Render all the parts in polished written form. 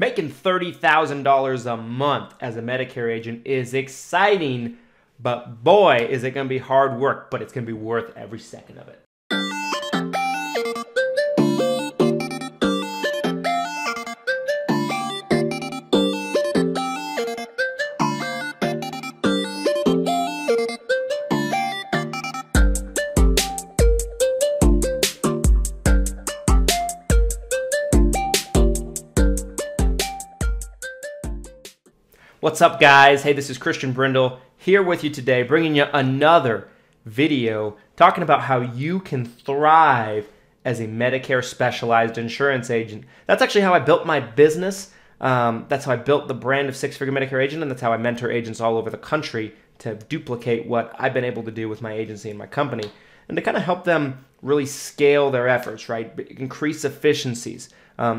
Making $30,000 a month as a Medicare agent is exciting, but boy, is it going to be hard work, but it's going to be worth every second of it. What's up, guys? Hey, this is Christian Brindle here with you today, bringing you another video talking about how you can thrive as a Medicare specialized insurance agent. That's actually how I built my business. That's how I built the brand of Six Figure Medicare Agent, and that's how I mentor agents all over the country to duplicate what I've been able to do with my agency and my company, and to kind of help them really scale their efforts, right? Increase efficiencies,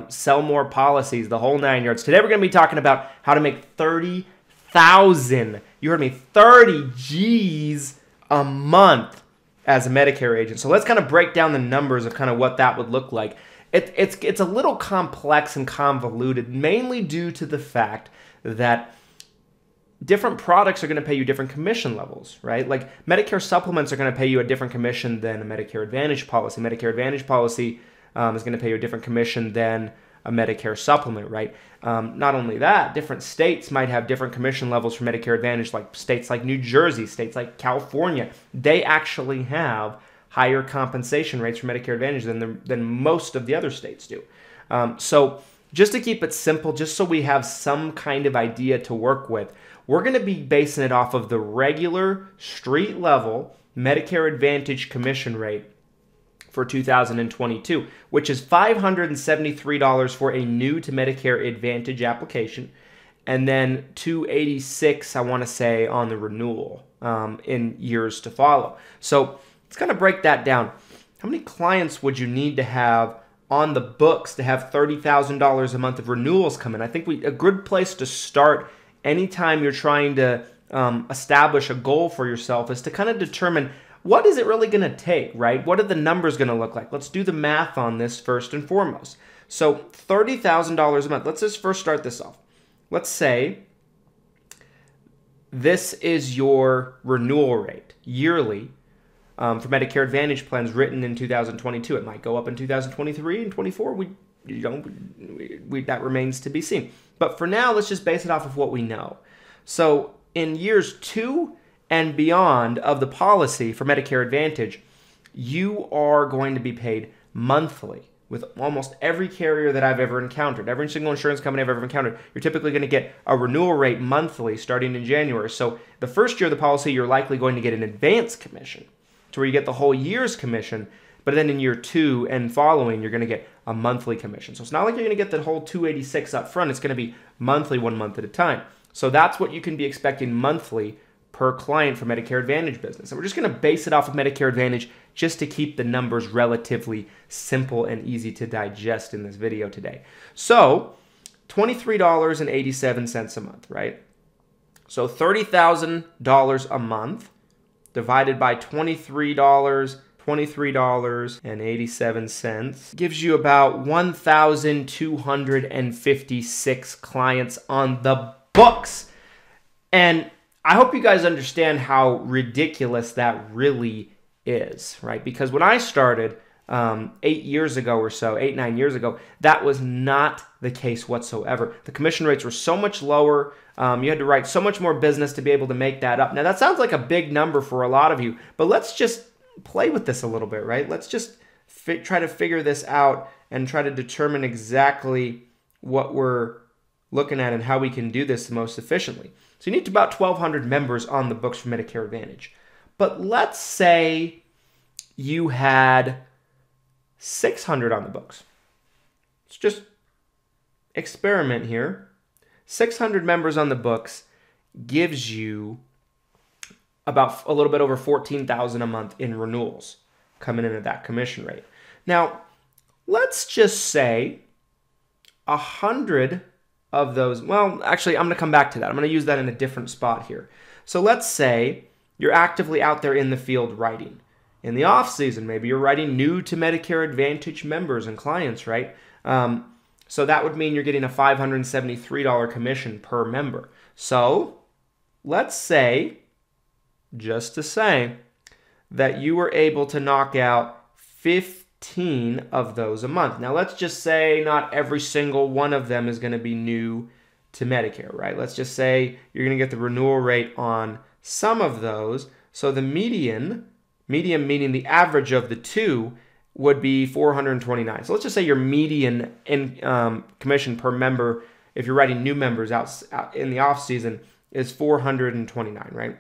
sell more policies, the whole 9 yards. Today we're going to be talking about how to make 30,000, you heard me, 30 G's a month as a Medicare agent. So let's kind of break down the numbers of kind of what that would look like. It's a little complex and convoluted, mainly due to the fact that different products are going to pay you different commission levels, right? Like Medicare supplements are going to pay you a different commission than a Medicare Advantage policy. Medicare Advantage policy is going to pay you a different commission than a Medicare supplement, right? Not only that, different states might have different commission levels for Medicare Advantage, like states like New Jersey, states like California. They actually have higher compensation rates for Medicare Advantage than most of the other states do. So just to keep it simple, just so we have some kind of idea to work with, we're going to be basing it off of the regular street level Medicare Advantage commission rate for 2022, which is $573 for a new to Medicare Advantage application, and then $286, I want to say, on the renewal in years to follow. So let's kind of break that down. How many clients would you need to have on the books to have $30,000 a month of renewals come in? I think a good place to start anytime you're trying to establish a goal for yourself is to kind of determine, what is it really going to take, right? What are the numbers going to look like? Let's do the math on this first and foremost. So $30,000 a month. Let's just first start this off. Let's say this is your renewal rate yearly for Medicare Advantage plans written in 2022. It might go up in 2023 and 24. That remains to be seen. But for now, let's just base it off of what we know. So in years 2 and beyond of the policy for Medicare Advantage, you are going to be paid monthly with almost every carrier that I've ever encountered. Every single insurance company I've ever encountered, you're typically going to get a renewal rate monthly starting in January. So the first year of the policy, you're likely going to get an advance commission to where you get the whole year's commission, but then in year 2 and following, you're going to get a monthly commission. So it's not like you're going to get the whole $286 up front. It's going to be monthly, 1 month at a time. So that's what you can be expecting monthly per client for Medicare Advantage business. And we're just going to base it off of Medicare Advantage just to keep the numbers relatively simple and easy to digest in this video today. So $23.87 a month, right? So $30,000 a month divided by $23.87 gives you about 1,256 clients on the books. And I hope you guys understand how ridiculous that really is, right? Because when I started 8 years ago or so, 8-9 years ago, that was not the case whatsoever. The commission rates were so much lower. You had to write so much more business to be able to make that up. Now, that sounds like a big number for a lot of you, but let's just play with this a little bit, right? Let's just try to figure this out and try to determine exactly what we're looking at and how we can do this the most efficiently. So you need about 1,200 members on the books for Medicare Advantage. But let's say you had 600 on the books. Let's just experiment here. 600 members on the books gives you about a little bit over $14,000 a month in renewals coming in at that commission rate. Now, let's just say 100 of those, well, actually, I'm going to come back to that. I'm going to use that in a different spot here. So let's say you're actively out there in the field writing. In the off season, maybe you're writing new to Medicare Advantage members and clients, right? So that would mean you're getting a $573 commission per member. So let's say, just to say, that you were able to knock out 15 of those a month. Now let's just say not every single one of them is going to be new to Medicare, right? Let's just say you're going to get the renewal rate on some of those. So the median meaning the average of the two, would be $429. So let's just say your median commission per member, if you're writing new members out in the off season, is $429, right?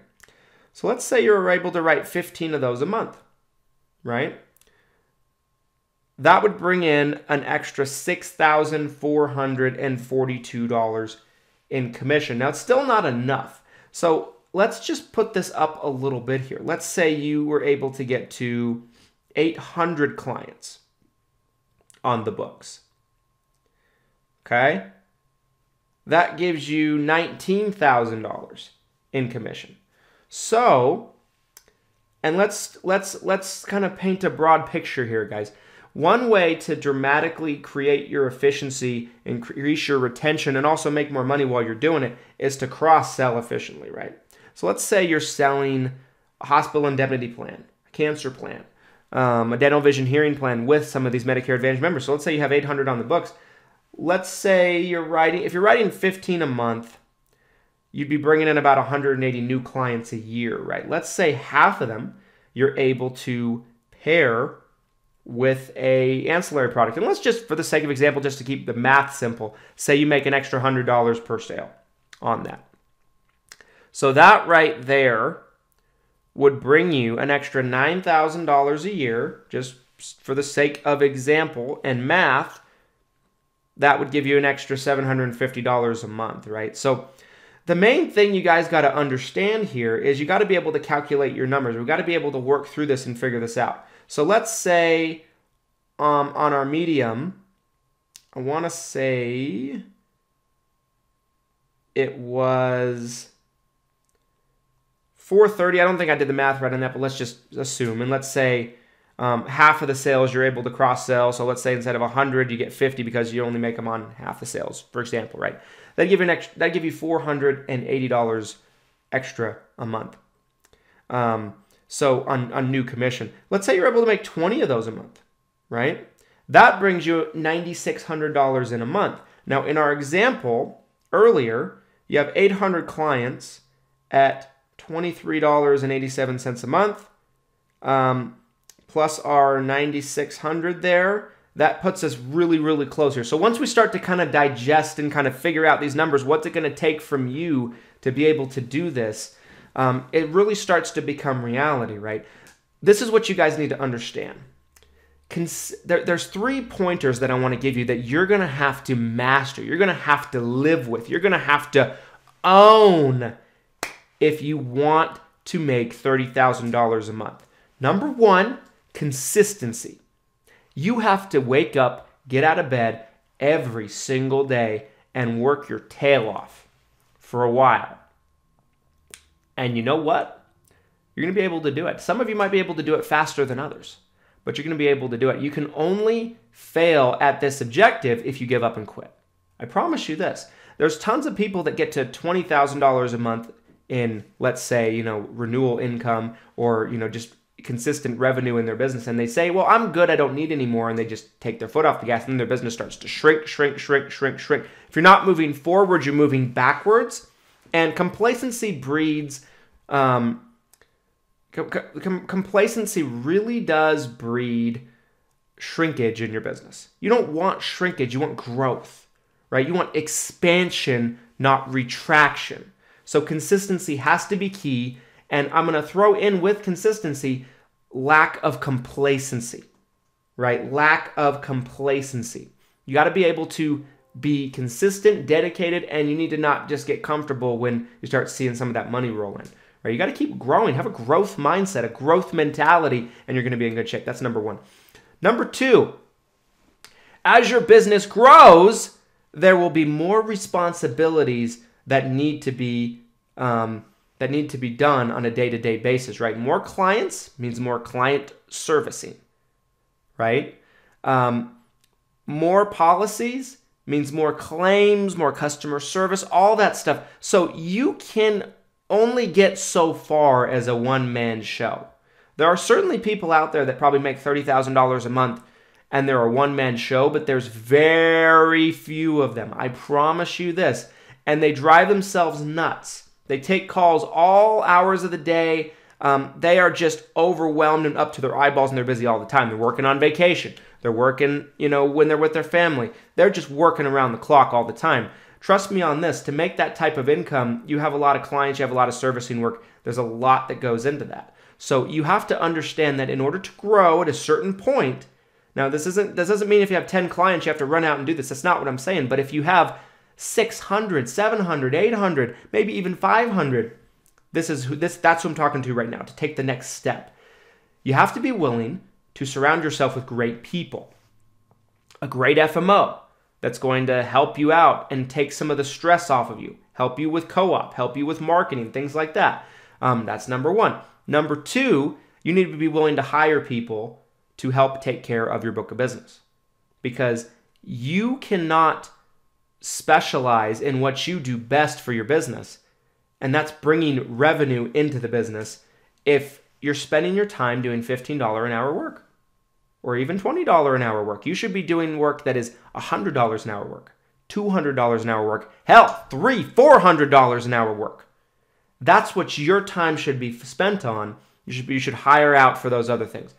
So let's say you're able to write 15 of those a month, right? That would bring in an extra $6,442 in commission. Now, it's still not enough. So let's just put this up a little bit here. Let's say you were able to get to 800 clients on the books. Okay? That gives you $19,000 in commission. So, and let's kind of paint a broad picture here, guys. One way to dramatically create your efficiency, increase your retention, and also make more money while you're doing it is to cross-sell efficiently, right? So let's say you're selling a hospital indemnity plan, a cancer plan, a dental vision hearing plan with some of these Medicare Advantage members. So let's say you have 800 on the books. Let's say if you're writing 15 a month, you'd be bringing in about 180 new clients a year, right? Let's say half of them you're able to pair with a ancillary product. And let's just, for the sake of example, just to keep the math simple, say you make an extra $100 per sale on that. So that right there would bring you an extra $9,000 a year, just for the sake of example and math. That would give you an extra $750 a month, right? So the main thing you guys got to understand here is you got to be able to calculate your numbers. We've got to be able to work through this and figure this out. So let's say on our medium, I want to say it was 430. I don't think I did the math right on that, but let's just assume. And let's say half of the sales you're able to cross-sell. So let's say instead of 100, you get 50 because you only make them on half the sales, for example, right? That'd give you $480 extra a month. So on new commission. Let's say you're able to make 20 of those a month, right? That brings you $9,600 in a month. Now, in our example earlier, you have 800 clients at $23.87 a month, plus our $9,600 there. That puts us really, really close here. So once we start to kind of digest and kind of figure out these numbers, what's it going to take from you to be able to do this, it really starts to become reality, right? This is what you guys need to understand. There's 3 pointers that I want to give you that you're going to have to master. You're going to have to live with. You're going to have to own if you want to make $30,000 a month. Number 1, consistency. You have to wake up, get out of bed every single day and work your tail off for a while. And you know what? You're going to be able to do it. Some of you might be able to do it faster than others, but you're going to be able to do it. You can only fail at this objective if you give up and quit. I promise you this. There's tons of people that get to $20,000 a month in, let's say, renewal income or, just consistent revenue in their business, and they say, well, I'm good, I don't need any more, and they just take their foot off the gas, and then their business starts to shrink. If you're not moving forward, you're moving backwards, and complacency breeds, complacency really does breed shrinkage in your business. You don't want shrinkage, you want growth, right? You want expansion, not retraction. So consistency has to be key. And I'm going to throw in with consistency, lack of complacency, right? Lack of complacency. You got to be able to be consistent, dedicated, and you need to not just get comfortable when you start seeing some of that money roll in, right? You got to keep growing, have a growth mindset, a growth mentality, and you're going to be in good shape. That's number 1. Number 2, as your business grows, there will be more responsibilities that need to be done on a day-to-day basis, right? More clients means more client servicing, right? More policies means more claims, more customer service, all that stuff. So you can only get so far as a one-man show. There are certainly people out there that probably make $30,000 a month and they're a one-man show, but there's very few of them. I promise you this. And they drive themselves nuts. They take calls all hours of the day. They are just overwhelmed and up to their eyeballs, and they're busy all the time. They're working on vacation. They're working, when they're with their family. They're just working around the clock all the time. Trust me on this, to make that type of income, you have a lot of clients, you have a lot of servicing work. There's a lot that goes into that. So you have to understand that in order to grow at a certain point, now this doesn't mean if you have 10 clients, you have to run out and do this. That's not what I'm saying. But if you have 600, 700, 800, maybe even 500, that's who I'm talking to right now, to take the next step. You have to be willing to surround yourself with great people. A great FMO that's going to help you out and take some of the stress off of you, help you with co-op, help you with marketing, things like that. That's number one. Number two, you need to be willing to hire people to help take care of your book of business, because you cannot specialize in what you do best for your business, and that's bringing revenue into the business, if you're spending your time doing $15 an hour work or even $20 an hour work. You should be doing work that is $100 an hour work, $200 an hour work, hell, $300, $400 an hour work. That's what your time should be spent on. You should hire out for those other things,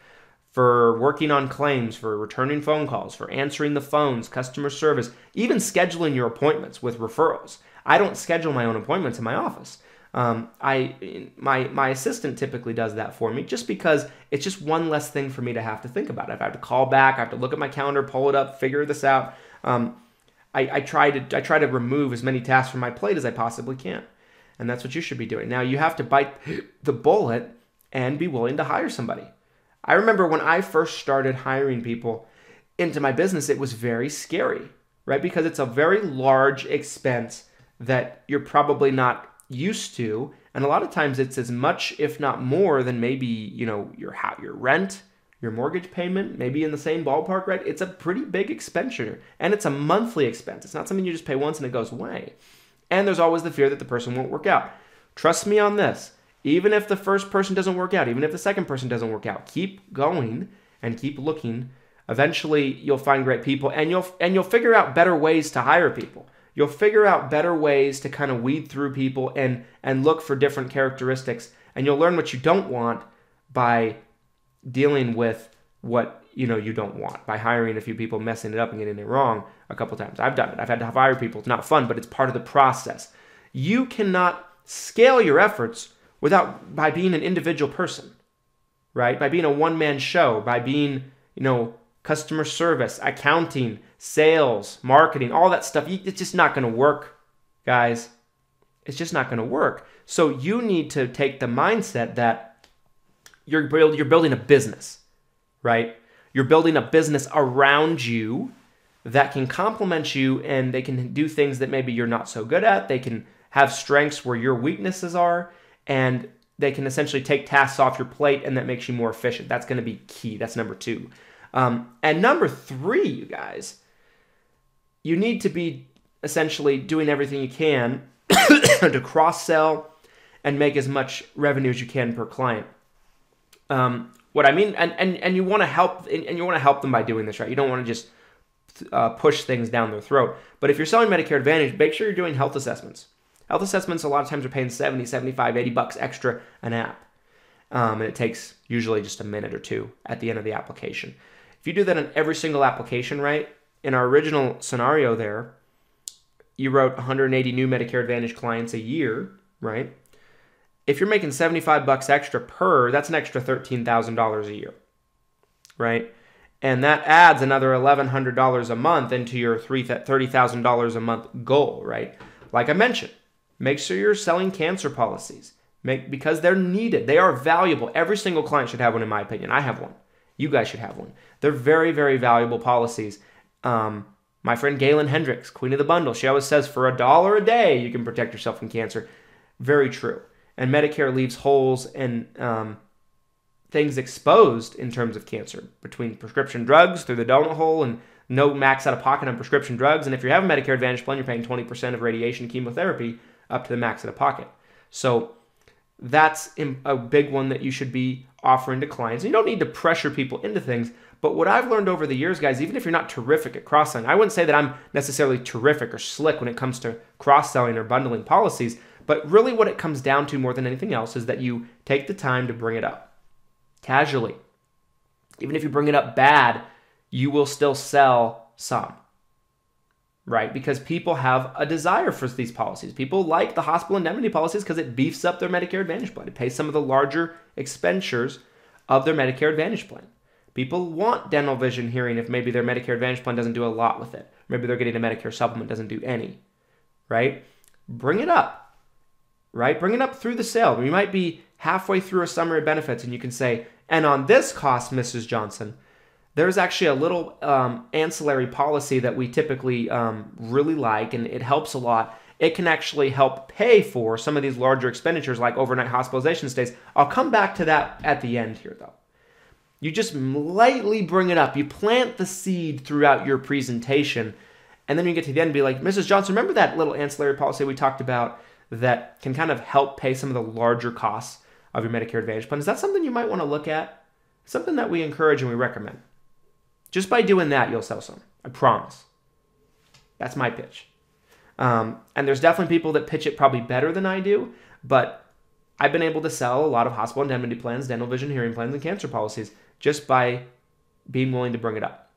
for working on claims, for returning phone calls, for answering the phones, customer service, even scheduling your appointments with referrals. I don't schedule my own appointments in my office. My assistant typically does that for me, just because it's just one less thing for me to have to think about. If I have to call back, I have to look at my calendar, pull it up, figure this out. I try to remove as many tasks from my plate as I possibly can. And that's what you should be doing. Now, you have to bite the bullet and be willing to hire somebody. I remember when I first started hiring people into my business, it was very scary, right? Because it's a very large expense that you're probably not used to. And a lot of times it's as much, if not more, than maybe, your rent, your mortgage payment, maybe in the same ballpark, right? It's a pretty big expenditure, and it's a monthly expense. It's not something you just pay once and it goes away. And there's always the fear that the person won't work out. Trust me on this. Even if the first person doesn't work out, even if the second person doesn't work out, keep going and keep looking. Eventually, you'll find great people, and you'll figure out better ways to hire people. You'll figure out better ways to kind of weed through people and look for different characteristics, and you'll learn what you don't want by dealing with what you don't want, by hiring a few people, messing it up and getting it wrong a couple times. I've done it. I've had to hire people. It's not fun, but it's part of the process. You cannot scale your efforts by being an individual person, right? By being a one-man show, by being, customer service, accounting, sales, marketing, all that stuff. It's just not going to work, guys. It's just not going to work. So you need to take the mindset that you're building a business, right? You're building a business around you that can complement you, and they can do things that maybe you're not so good at. They can have strengths where your weaknesses are, and they can essentially take tasks off your plate, and that makes you more efficient. That's going to be key. That's number two. And number three, you guys, you need to be essentially doing everything you can to cross-sell and make as much revenue as you can per client. What I mean, and you want to help, and you want to help them by doing this, right? You don't want to just push things down their throat. But if you're selling Medicare Advantage, make sure you're doing health assessments. Health assessments, a lot of times, are paying $70, $75, $80 extra an app. And it takes usually just a minute or two at the end of the application. If you do that on every single application, right? In our original scenario there, you wrote 180 new Medicare Advantage clients a year, right? If you're making $75 extra per, that's an extra $13,000 a year, right? And that adds another $1,100 a month into your $30,000 a month goal, right? Like I mentioned, make sure you're selling cancer policies because they're needed. They are valuable. Every single client should have one, in my opinion. I have one. You guys should have one. They're very, very valuable policies. My friend Galen Hendricks, Queen of the Bundle, she always says for $1 a day, you can protect yourself from cancer. Very true. And Medicare leaves holes and things exposed in terms of cancer between prescription drugs through the donut hole and no max out of pocket on prescription drugs. And if you have a Medicare Advantage plan, you're paying 20% of radiation chemotherapy up to the max out of pocket. So that's a big one that you should be offering to clients. And you don't need to pressure people into things. But what I've learned over the years, guys, even if you're not terrific at cross-selling, I wouldn't say that I'm necessarily terrific or slick when it comes to cross-selling or bundling policies, but really what it comes down to more than anything else is that you take the time to bring it up casually. Even if you bring it up bad, you will still sell some, right? Because people have a desire for these policies. People like the hospital indemnity policies because it beefs up their Medicare Advantage plan. It pays some of the larger expenditures of their Medicare Advantage plan. People want dental, vision, hearing if maybe their Medicare Advantage plan doesn't do a lot with it. Maybe they're getting a Medicare supplement, doesn't do any, right? Bring it up, right? Bring it up through the sale. You might be halfway through a summary of benefits and you can say, and on this cost, Mrs. Johnson, there's actually a little ancillary policy that we typically really like, and it helps a lot. It can actually help pay for some of these larger expenditures like overnight hospitalization stays. I'll come back to that at the end here, though. You just lightly bring it up. You plant the seed throughout your presentation, and then you get to the end and be like, Mrs. Johnson, remember that little ancillary policy we talked about that can kind of help pay some of the larger costs of your Medicare Advantage plan? Is that something you might want to look at? Something that we encourage and we recommend. Just by doing that, you'll sell some. I promise. That's my pitch. And there's definitely people that pitch it probably better than I do, but I've been able to sell a lot of hospital indemnity plans, dental, vision, hearing plans, and cancer policies just by being willing to bring it up.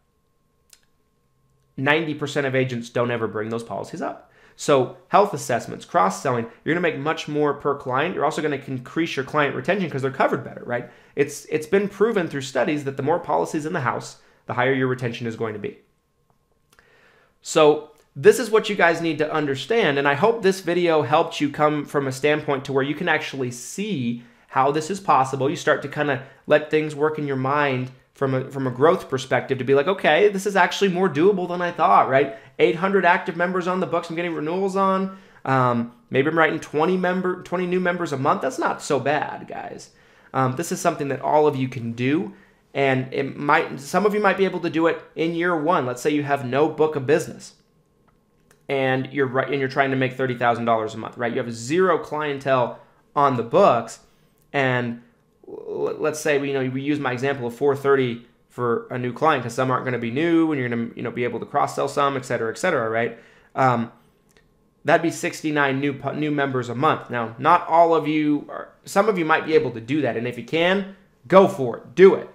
90% of agents don't ever bring those policies up. So health assessments, cross-selling, you're going to make much more per client. You're also going to increase your client retention because they're covered better, right? It's been proven through studies that the more policies in the house, the higher your retention is going to be. So this is what you guys need to understand, and I hope this video helped you come from a standpoint to where you can actually see how this is possible. You start to kind of let things work in your mind from a growth perspective to be like, okay, this is actually more doable than I thought, right? 800 active members on the books I'm getting renewals on. Maybe I'm writing 20 new members a month. That's not so bad, guys. This is something that all of you can do. And some of you might be able to do it in year one. Let's say you have no book of business and you're trying to make $30,000 a month, right? You have zero clientele on the books, and let's say we use my example of $430 for a new client because some aren't going to be new, and you're going to be able to cross sell some, et cetera, right? That'd be 69 new members a month. Now, not all of you, some of you might be able to do that, and if you can, go for it, do it.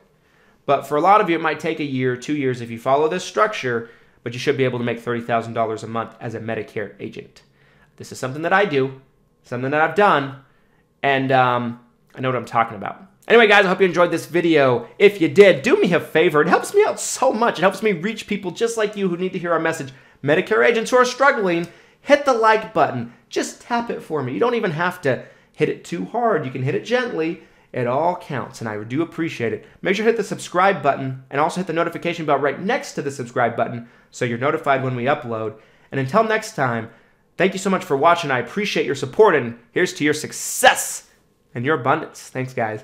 But for a lot of you, it might take a year, 2 years if you follow this structure, but you should be able to make $30,000 a month as a Medicare agent. This is something that I do, something that I've done, and I know what I'm talking about. Anyway, guys, I hope you enjoyed this video. If you did, do me a favor. It helps me out so much. It helps me reach people just like you who need to hear our message. Medicare agents who are struggling, hit the like button. Just tap it for me. You don't even have to hit it too hard. You can hit it gently. It all counts, and I do appreciate it. Make sure to hit the subscribe button and also hit the notification bell right next to the subscribe button so you're notified when we upload. And until next time, thank you so much for watching. I appreciate your support, and here's to your success and your abundance. Thanks, guys.